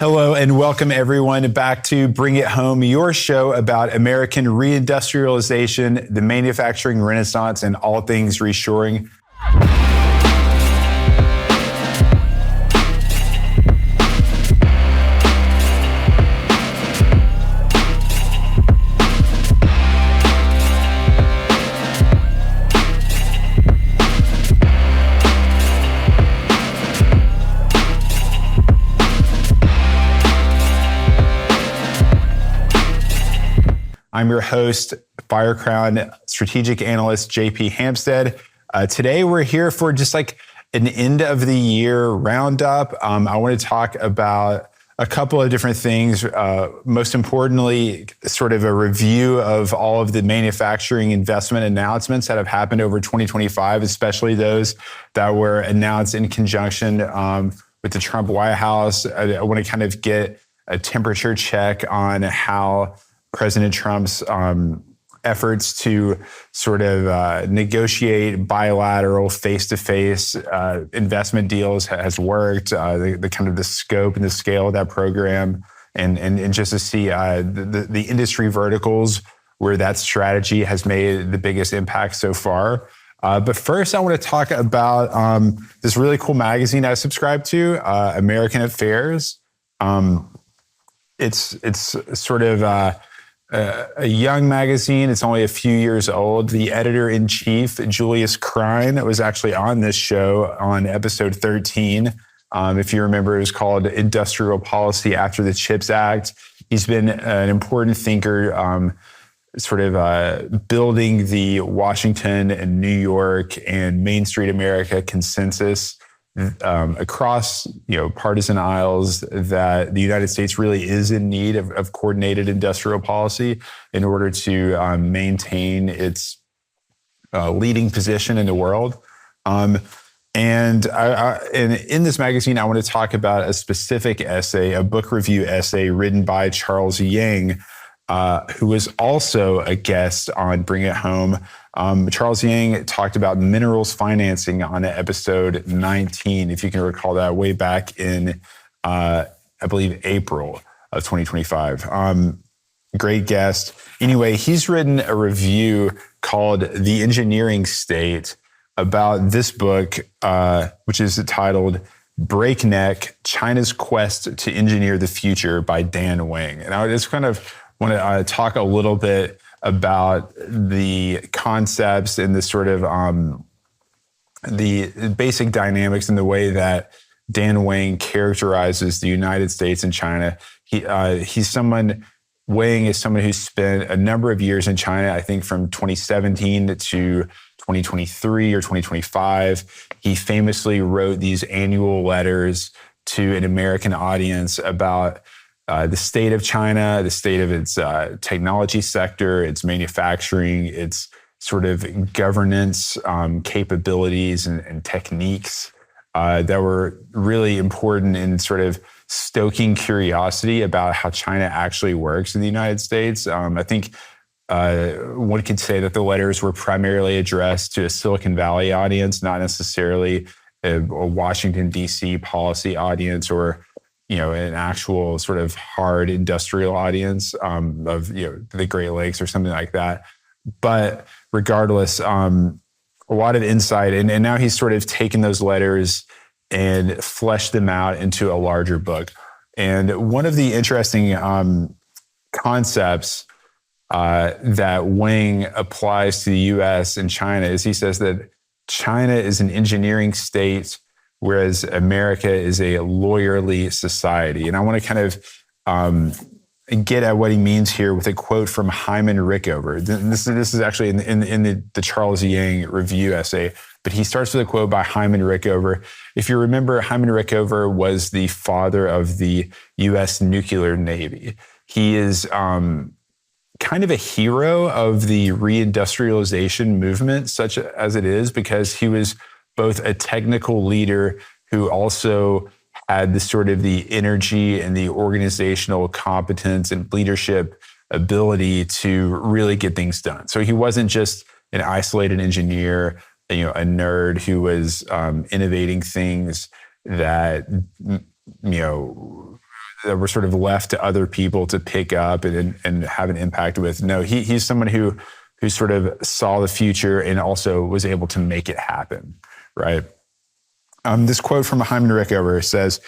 Hello and welcome everyone back to Bring It Home, your show about American reindustrialization, the manufacturing renaissance, and all things reshoring. I'm your host, Firecrown strategic analyst, JP Hampstead. Today, we're here for just like an end of the year roundup. I want to talk about a couple of different things. Most importantly, sort of a review of all of the manufacturing investment announcements that have happened over 2025, especially those that were announced in conjunction with the Trump White House. I want to kind of get a temperature check on how President Trump's efforts to sort of negotiate bilateral face-to-face investment deals has worked, the kind of the scope and the scale of that program, and just to see the industry verticals where that strategy has made the biggest impact so far. But first, I want to talk about this really cool magazine I subscribe to, American Affairs. It's sort of a young magazine. It's only a few years old. The editor-in-chief, Julius Krein, was actually on this show on episode 13. If you remember, it was called Industrial Policy After the CHIPS Act. He's been an important thinker, sort of building the Washington and New York and Main Street America consensus across partisan aisles that the United States really is in need of coordinated industrial policy in order to maintain its leading position in the world. And in this magazine, I want to talk about a specific essay, a book review essay written by Charles Yang, who was also a guest on Bring It Home. Charles Yang talked about minerals financing on episode 19, if you can recall that, way back in, I believe, April of 2025. Great guest. Anyway, he's written a review called The Engineering State about this book, which is titled Breakneck, China's Quest to Engineer the Future by Dan Wang. And I just kind of want to talk a little bit about the concepts and the sort of the basic dynamics and the way that Dan Wang characterizes the United States and China. Wang is someone who spent a number of years in China, I think from 2017 to 2023 or 2025. He famously wrote these annual letters to an American audience about the state of China, the state of its technology sector, its manufacturing, its sort of governance capabilities and techniques that were really important in sort of stoking curiosity about how China actually works in the United States. I think one could say that the letters were primarily addressed to a Silicon Valley audience, not necessarily a Washington, D.C. policy audience or an actual sort of hard industrial audience of the Great Lakes or something like that. But regardless, a lot of insight, and now he's sort of taken those letters and fleshed them out into a larger book. And one of the interesting concepts that Wang applies to the U.S. and China is he says that China is an engineering state, whereas America is a lawyerly society. And I want to kind of get at what he means here with a quote from Hyman Rickover. This is actually in the Charles Yang review essay, but he starts with a quote by Hyman Rickover. If you remember, Hyman Rickover was the father of the U.S. nuclear navy. He is kind of a hero of the reindustrialization movement, such as it is, because he was both a technical leader who also had the sort of the energy and the organizational competence and leadership ability to really get things done. So he wasn't just an isolated engineer, a nerd who was innovating things that that were sort of left to other people to pick up and have an impact with. No, he's someone who sort of saw the future and also was able to make it happen, right? This quote from Hyman Rickover says,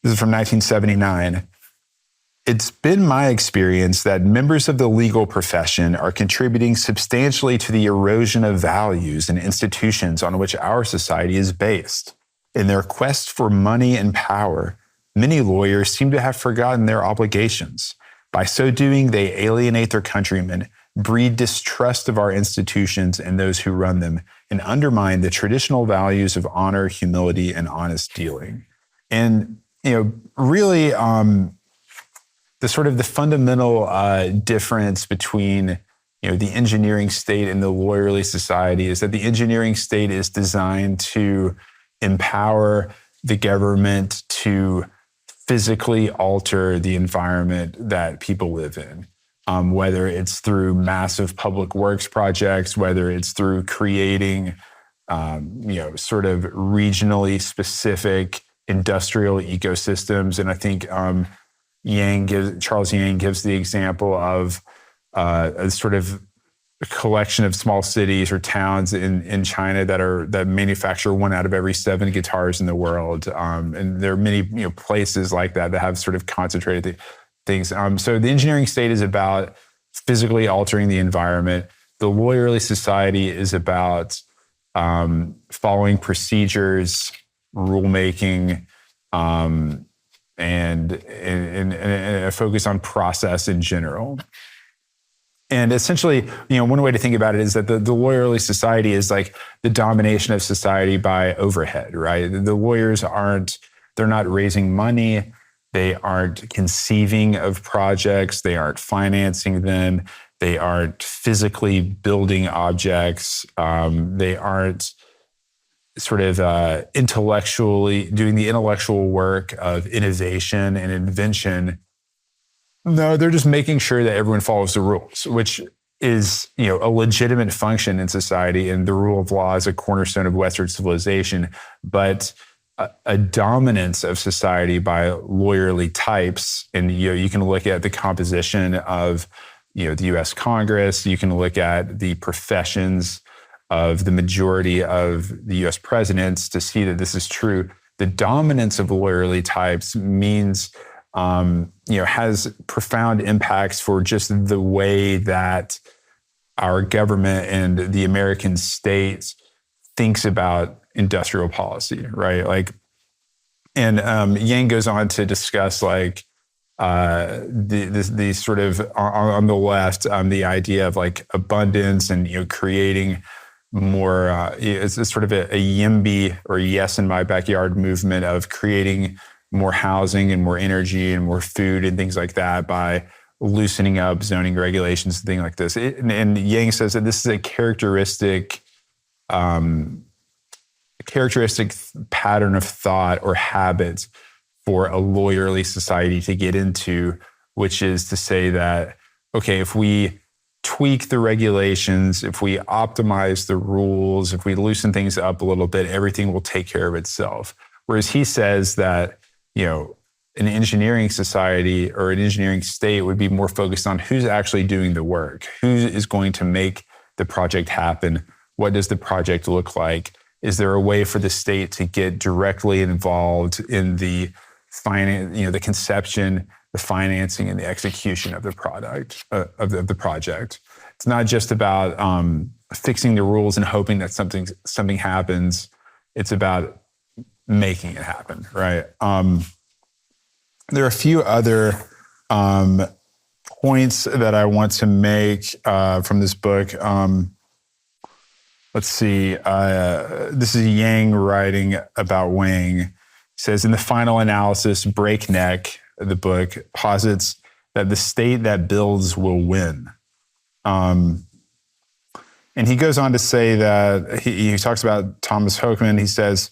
this is from 1979, "It's been my experience that members of the legal profession are contributing substantially to the erosion of values and institutions on which our society is based. In their quest for money and power, many lawyers seem to have forgotten their obligations. By so doing, they alienate their countrymen, breed distrust of our institutions and those who run them, and undermine the traditional values of honor, humility, and honest dealing." And, really, the sort of the fundamental difference between, the engineering state and the lawyerly society is that the engineering state is designed to empower the government to physically alter the environment that people live in, whether it's through massive public works projects, whether it's through creating, sort of regionally specific industrial ecosystems. And I think Charles Yang gives the example of a sort of a collection of small cities or towns in China that manufacture 1 out of every 7 guitars in the world, and there are many places like that have sort of concentrated things. So the engineering state is about physically altering the environment. The lawyerly society is about following procedures, rulemaking, and a focus on process in general. And essentially, one way to think about it is that the lawyerly society is like the domination of society by overhead, right? The lawyers they're not raising money. They aren't conceiving of projects. They aren't financing them. They aren't physically building objects. They aren't sort of intellectually doing the intellectual work of innovation and invention. No, they're just making sure that everyone follows the rules, which is, a legitimate function in society. And the rule of law is a cornerstone of Western civilization. But a dominance of society by lawyerly types, and you can look at the composition of the U.S. Congress. You can look at the professions of the majority of the U.S. presidents to see that this is true. The dominance of lawyerly types means has profound impacts for just the way that our government and the American state thinks about industrial policy, right? And Yang goes on to discuss the sort of on the left, the idea of abundance and creating more. It's sort of a YIMBY or yes in my backyard movement of creating more housing and more energy and more food and things like that by loosening up zoning regulations and things like this. And Yang says that this is a characteristic pattern of thought or habit for a lawyerly society to get into, which is to say that, okay, if we tweak the regulations, if we optimize the rules, if we loosen things up a little bit, everything will take care of itself. Whereas he says that, an engineering society or an engineering state would be more focused on who's actually doing the work, who is going to make the project happen, what does the project look like, is there a way for the state to get directly involved in the the conception, the financing, and the execution of the product of the project. It's not just about fixing the rules and hoping that something happens. It's about making it happen, right? There are a few other points that I want to make from this book. Let's see. This is Yang writing about Wang. He says, in the final analysis, Breakneck, the book, posits that the state that builds will win. And he goes on to say that he talks about Thomas Hoekman. He says,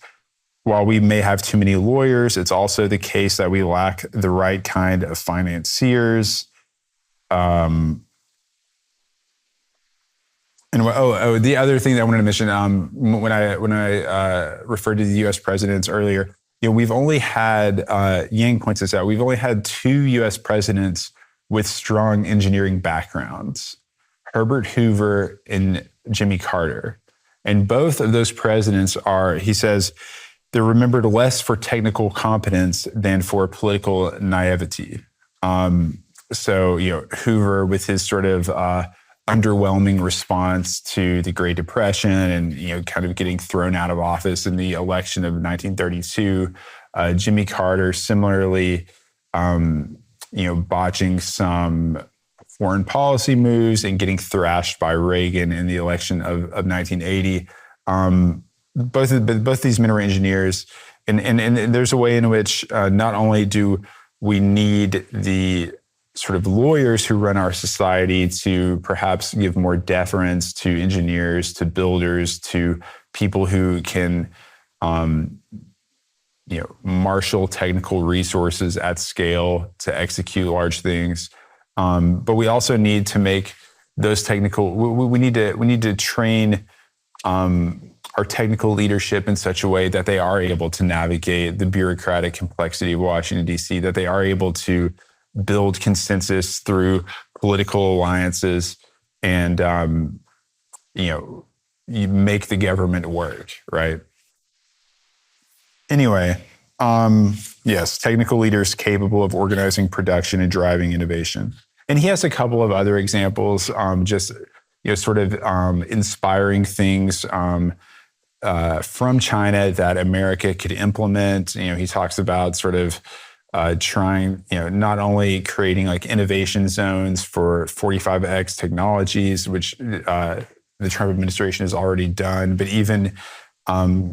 while we may have too many lawyers, it's also the case that we lack the right kind of financiers. And the other thing that I wanted to mention, when I referred to the U.S. presidents earlier, we've only had, Yang points this out, we've only had 2 US presidents with strong engineering backgrounds, Herbert Hoover and Jimmy Carter. And both of those presidents are, he says, they're remembered less for technical competence than for political naivety. So, Hoover with his sort of underwhelming response to the Great Depression and, kind of getting thrown out of office in the election of 1932. Jimmy Carter similarly, botching some foreign policy moves and getting thrashed by Reagan in the election of 1980. Both these men were engineers, and there's a way in which not only do we need the sort of lawyers who run our society to perhaps give more deference to engineers, to builders, to people who can, marshal technical resources at scale to execute large things. But we also need to make those technical. We need to train our technical leadership in such a way that they are able to navigate the bureaucratic complexity of Washington, D.C., that they are able to build consensus through political alliances and, you make the government work, right? Anyway, yes, technical leaders capable of organizing production and driving innovation. And he has a couple of other examples, sort of inspiring things from China that America could implement. He talks about sort of trying, not only creating like innovation zones for 45X technologies, which the Trump administration has already done, but even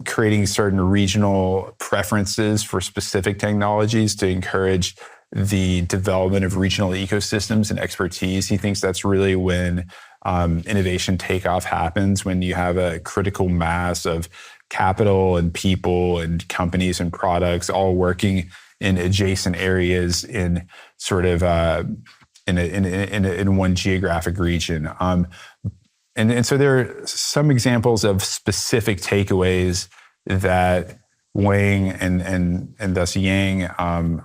creating certain regional preferences for specific technologies to encourage the development of regional ecosystems and expertise. He thinks that's really when innovation takeoff happens, when you have a critical mass of capital and people and companies and products all working in adjacent areas in sort of in one geographic region. And so there are some examples of specific takeaways that Wang and thus Yang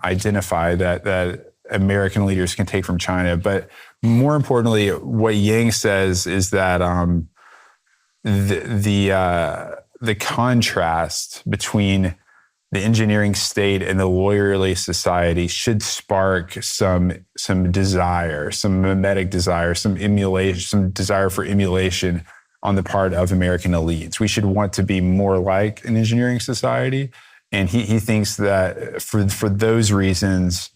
identify that American leaders can take from China. But more importantly, what Yang says is that the contrast between the engineering state and the lawyerly society should spark some desire, some mimetic desire, some emulation, some desire for emulation on the part of American elites. We should want to be more like an engineering society. And he thinks that for those reasons,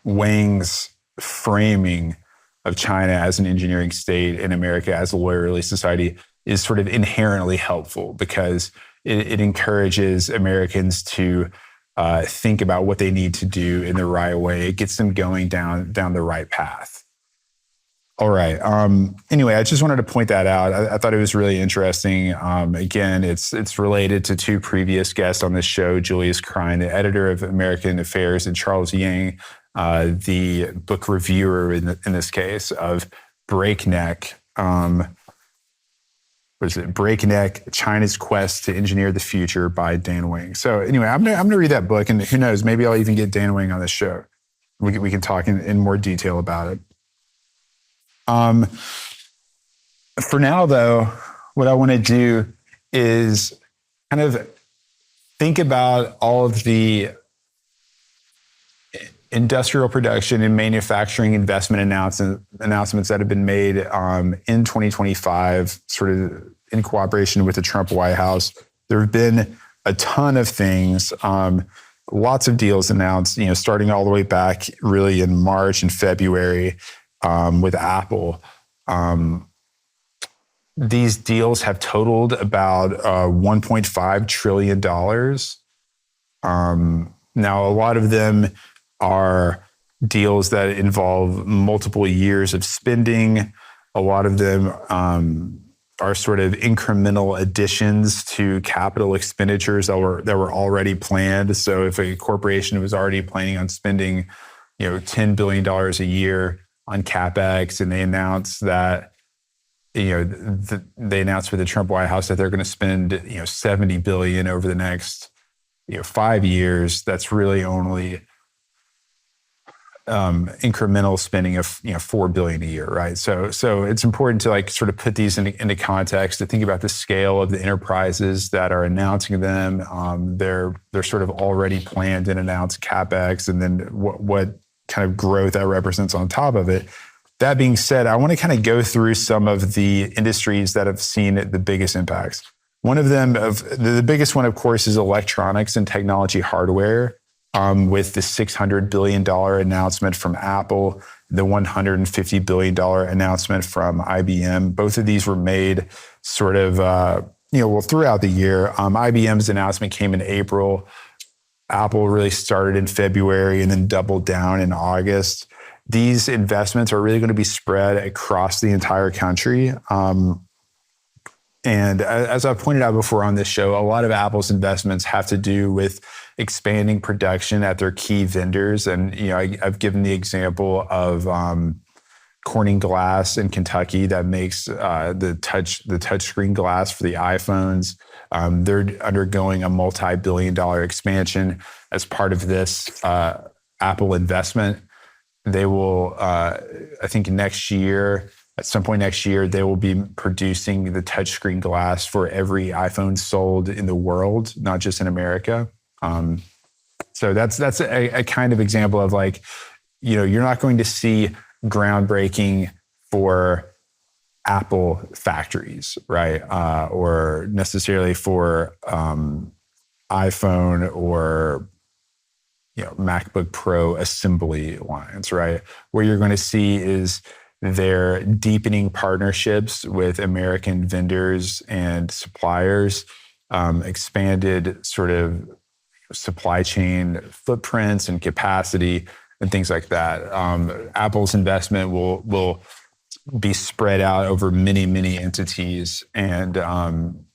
Wang's framing of China as an engineering state and America as a lawyerly society is sort of inherently helpful because it encourages Americans to think about what they need to do in the right way. It gets them going down the right path. All right. Anyway, I just wanted to point that out. I thought it was really interesting. Again, it's related to 2 previous guests on this show, Julius Krein, the editor of American Affairs, and Charles Yang, the book reviewer in this case of Breakneck. Breakneck, China's Quest to Engineer the Future by Dan Wang. So anyway, I'm gonna read that book, and who knows, maybe I'll even get Dan Wang on this show. We can talk in more detail about it. For now, though, what I want to do is kind of think about all of the industrial production and manufacturing investment announcements that have been made in 2025, sort of in cooperation with the Trump White House. There have been a ton of things, lots of deals announced, starting all the way back really in March and February with Apple. These deals have totaled about $1.5 trillion. Now, a lot of them are deals that involve multiple years of spending. A lot of them are sort of incremental additions to capital expenditures that were already planned. So if a corporation was already planning on spending, $10 billion a year on CapEx, and they announce that they announced with the Trump White House that they're going to spend $70 billion over the next 5 years. That's really only incremental spending of $4 billion a year, right? So it's important to like sort of put these into context, to think about the scale of the enterprises that are announcing them. They're sort of already planned and announced CapEx, and then what kind of growth that represents on top of it. That being said, I want to kind of go through some of the industries that have seen the biggest impacts. One of them, the biggest one, of course, is electronics and technology hardware, with the $600 billion announcement from Apple, the $150 billion announcement from IBM. Both of these were made sort of, throughout the year. IBM's announcement came in April. Apple really started in February and then doubled down in August. These investments are really going to be spread across the entire country. And as I've pointed out before on this show, a lot of Apple's investments have to do with expanding production at their key vendors. And I've given the example of Corning Glass in Kentucky that makes the touchscreen glass for the iPhones. They're undergoing a multi-billion-dollar expansion as part of this Apple investment. They will, I think at some point next year, they will be producing the touchscreen glass for every iPhone sold in the world, not just in America. So that's a kind of example of like, you're not going to see groundbreaking for Apple factories, right? Or necessarily for iPhone or MacBook Pro assembly lines, right? What you're going to see is they're deepening partnerships with American vendors and suppliers, expanded sort of supply chain footprints and capacity and things like that. Apple's investment will be spread out over many, many entities and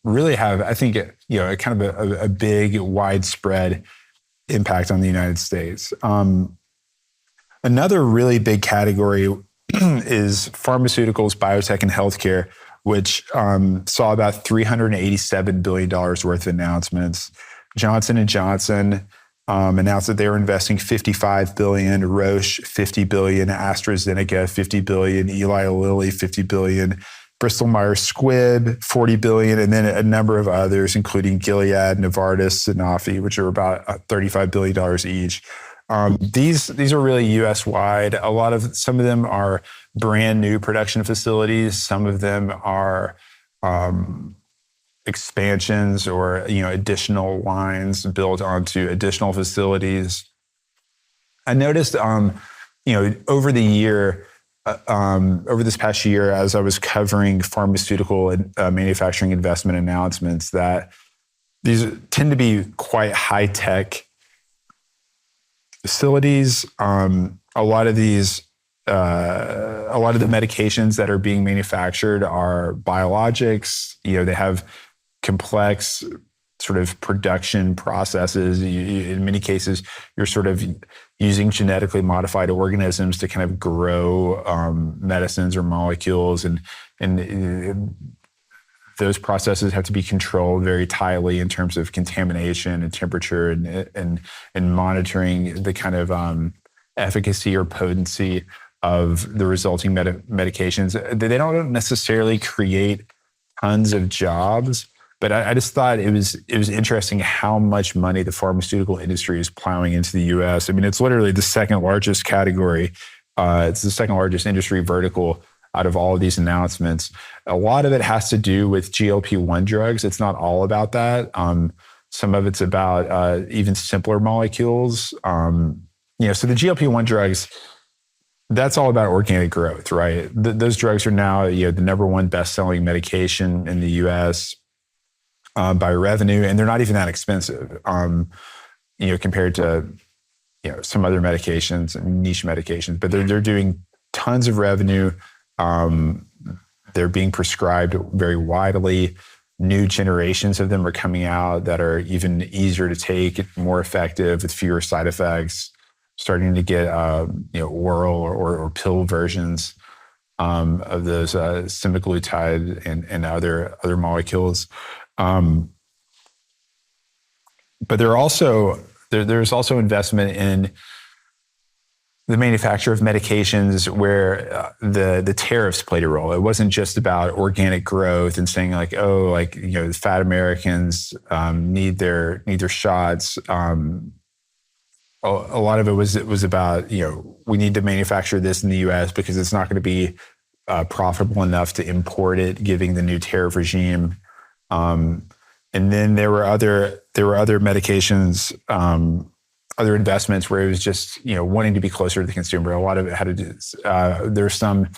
really have, I think, a kind of a big, widespread impact on the United States. Another really big category is pharmaceuticals, biotech, and healthcare, which saw about $387 billion worth of announcements. Johnson & Johnson announced that they were investing $55 billion, Roche $50 billion, AstraZeneca $50 billion, Eli Lilly $50 billion, Bristol Myers Squibb $40 billion, and then a number of others, including Gilead, Novartis, Sanofi, which are about $35 billion each. These are really U.S.-wide. Some of them are brand new production facilities. Some of them are expansions or additional lines built onto additional facilities. I noticed over the year. Over this past year, as I was covering pharmaceutical manufacturing investment announcements, that these tend to be quite high-tech facilities. A lot of the medications that are being manufactured are biologics. They have complex sort of production processes. In many cases, you're sort of using genetically modified organisms to kind of grow medicines or molecules, and those processes have to be controlled very tightly in terms of contamination and temperature and monitoring the kind of efficacy or potency of the resulting medications. They don't necessarily create tons of jobs, but I just thought it was interesting how much money the pharmaceutical industry is plowing into the U.S. I mean, it's literally the second largest category. It's the second largest industry vertical out of all of these announcements. A lot of it has to do with GLP-1 drugs. It's not all about that. Some of it's about even simpler molecules. So the GLP-1 drugs, that's all about organic growth, right? Those drugs are now the number one best-selling medication in the U.S. By revenue, and they're not even that expensive, compared to some other medications and niche medications. But they're doing tons of revenue. They're being prescribed very widely. New generations of them are coming out that are even easier to take, more effective, with fewer side effects. Starting to get oral or pill versions. of those semaglutide and other molecules. But there's also investment in the manufacture of medications where the tariffs played a role. It wasn't just about organic growth and saying like, oh, like, you know, fat Americans need their shots. A lot of it was about, you know, we need to manufacture this in the U.S. because it's not going to be profitable enough to import it, given the new tariff regime. And then there were other medications, other investments where it was just, you know, wanting to be closer to the consumer. A lot of it had to do. There's some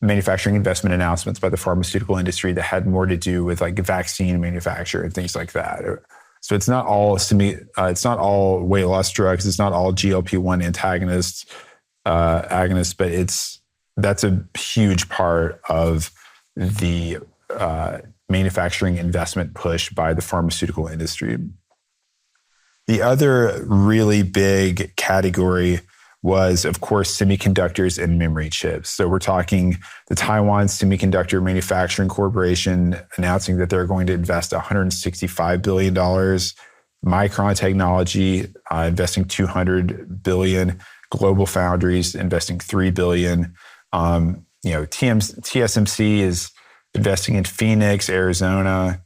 manufacturing investment announcements by the pharmaceutical industry that had more to do with like vaccine manufacture and things like that. So it's not all weight loss drugs. It's not all GLP-1 antagonists, agonists, but that's a huge part of the manufacturing investment push by the pharmaceutical industry. The other really big category was, of course, semiconductors and memory chips. So we're talking the Taiwan Semiconductor Manufacturing Corporation announcing that they're going to invest $165 billion. Micron Technology investing $200 billion. Global Foundries investing $3 billion. TSMC is investing in Phoenix, Arizona.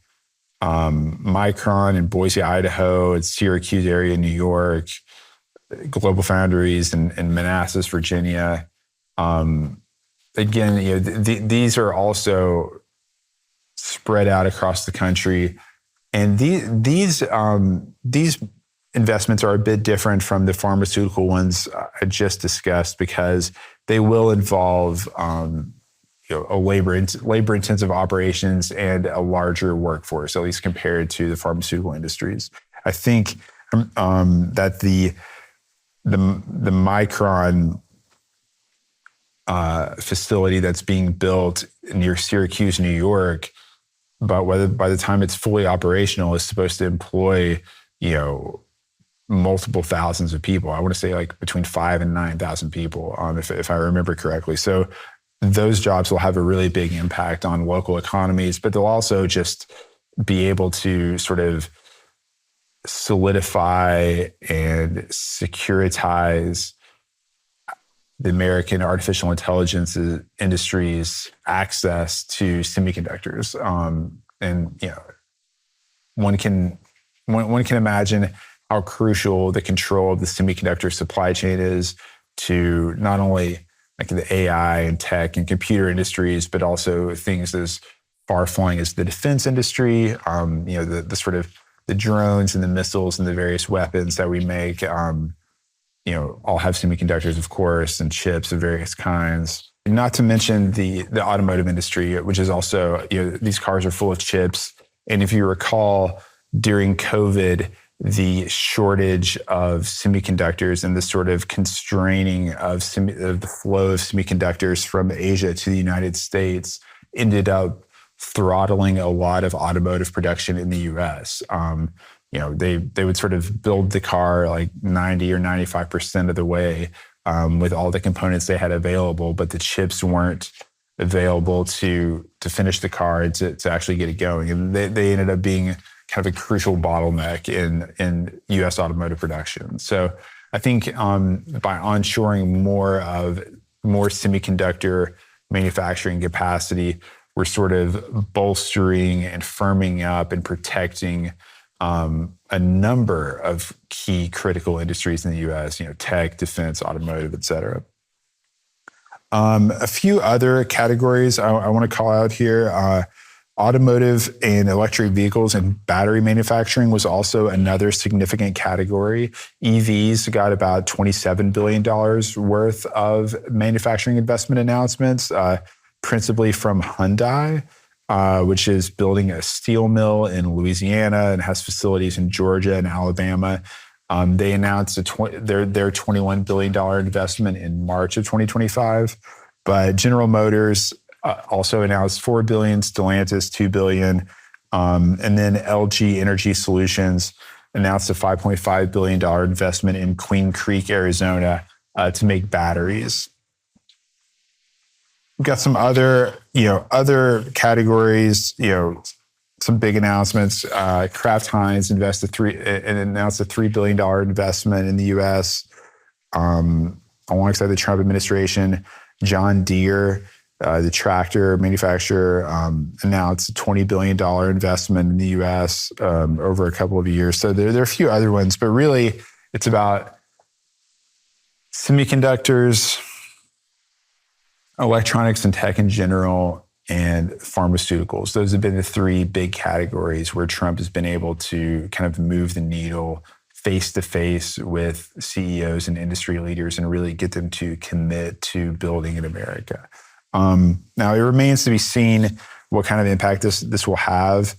Micron in Boise, Idaho. It's Syracuse area, New York. Global Foundries in Manassas, Virginia. Again, you know, these are also spread out across the country, and these investments are a bit different from the pharmaceutical ones I just discussed because they will involve a labor-intensive operations and a larger workforce, at least compared to the pharmaceutical industries. I think that the Micron facility that's being built near Syracuse, New York, but by the time it's fully operational, is supposed to employ, you know, multiple thousands of people. I want to say like between 5,000 and 9,000 people, if I remember correctly. So those jobs will have a really big impact on local economies, but they'll also just be able to sort of solidify and securitize the American artificial intelligence industry's access to semiconductors. And you know, one can imagine how crucial the control of the semiconductor supply chain is to not only like the AI and tech and computer industries, but also things as far-flung as the defense industry. The sort of the drones and the missiles and the various weapons that we make, all have semiconductors, of course, and chips of various kinds. Not to mention the automotive industry, which is also, these cars are full of chips. And if you recall, during COVID, the shortage of semiconductors and the sort of constraining of the flow of semiconductors from Asia to the United States ended up throttling a lot of automotive production in the US. They would sort of build the car like 90 or 95% of the way with all the components they had available, but the chips weren't available to finish the car and to actually get it going. And they ended up being kind of a crucial bottleneck in U.S. automotive production. So I think by onshoring more semiconductor manufacturing capacity, we're sort of bolstering and firming up and protecting a number of key critical industries in the U.S., tech, defense, automotive, et cetera. A few other categories I want to call out here. Automotive and electric vehicles and battery manufacturing was also another significant category. EVs got about $27 billion worth of manufacturing investment announcements, principally from Hyundai, which is building a steel mill in Louisiana and has facilities in Georgia and Alabama. They announced their $21 billion investment in March of 2025. But General Motors also announced $4 billion, Stellantis $2 billion, and then LG Energy Solutions announced a $5.5 billion investment in Queen Creek, Arizona, to make batteries. we've got some other categories, some big announcements. Kraft Heinz announced a $3 billion investment in the U.S. Alongside the Trump administration. John Deere, the tractor manufacturer, announced a $20 billion investment in the U.S. Over a couple of years. So there are a few other ones, but really it's about semiconductors, electronics and tech in general, and pharmaceuticals. Those have been the three big categories where Trump has been able to kind of move the needle face to face with CEOs and industry leaders and really get them to commit to building in America. Now, it remains to be seen what kind of impact this will have.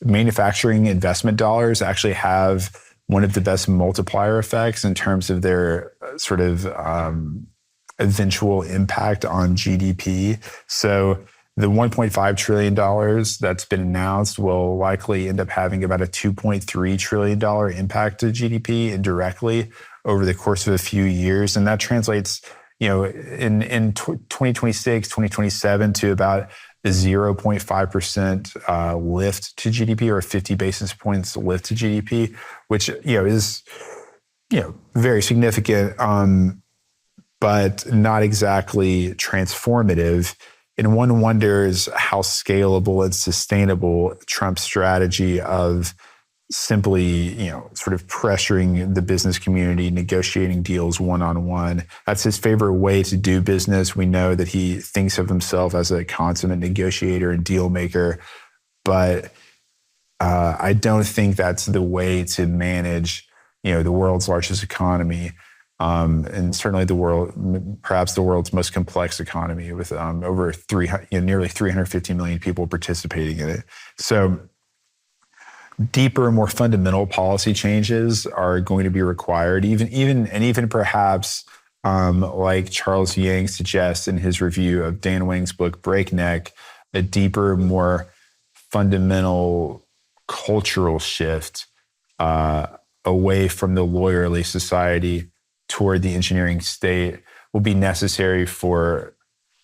Manufacturing investment dollars actually have one of the best multiplier effects in terms of their sort of eventual impact on GDP. So the $1.5 trillion that's been announced will likely end up having about a $2.3 trillion impact to GDP indirectly over the course of a few years. And that translates, in 2026, 2027 to about a 0.5% lift to GDP, or a 50 basis points lift to GDP, which, is, very significant, but not exactly transformative. And one wonders how scalable and sustainable Trump's strategy of simply, sort of pressuring the business community, negotiating deals one-on-one. That's his favorite way to do business. We know that he thinks of himself as a consummate negotiator and deal maker, but I don't think that's the way to manage, the world's largest economy. And certainly perhaps the world's most complex economy with over nearly 350 million people participating in it. So deeper, more fundamental policy changes are going to be required, even perhaps like Charles Yang suggests in his review of Dan Wang's book Breakneck, a deeper, more fundamental cultural shift away from the lawyerly society toward the engineering state will be necessary for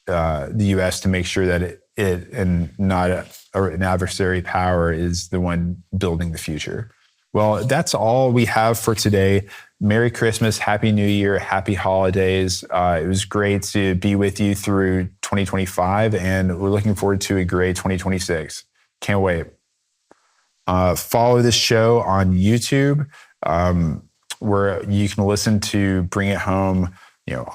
the U.S. to make sure that it and not an adversary power is the one building the future. Well, that's all we have for today. Merry Christmas, Happy New Year, Happy Holidays. It was great to be with you through 2025, and we're looking forward to a great 2026. Can't wait. Follow this show on YouTube, where you can listen to Bring It Home,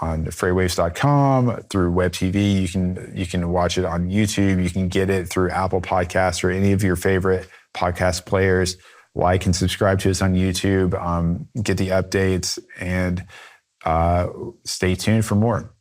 on freightwaves.com, through web TV. You can watch it on YouTube. You can get it through Apple Podcasts or any of your favorite podcast players. Like and subscribe to us on YouTube. Get the updates, and stay tuned for more.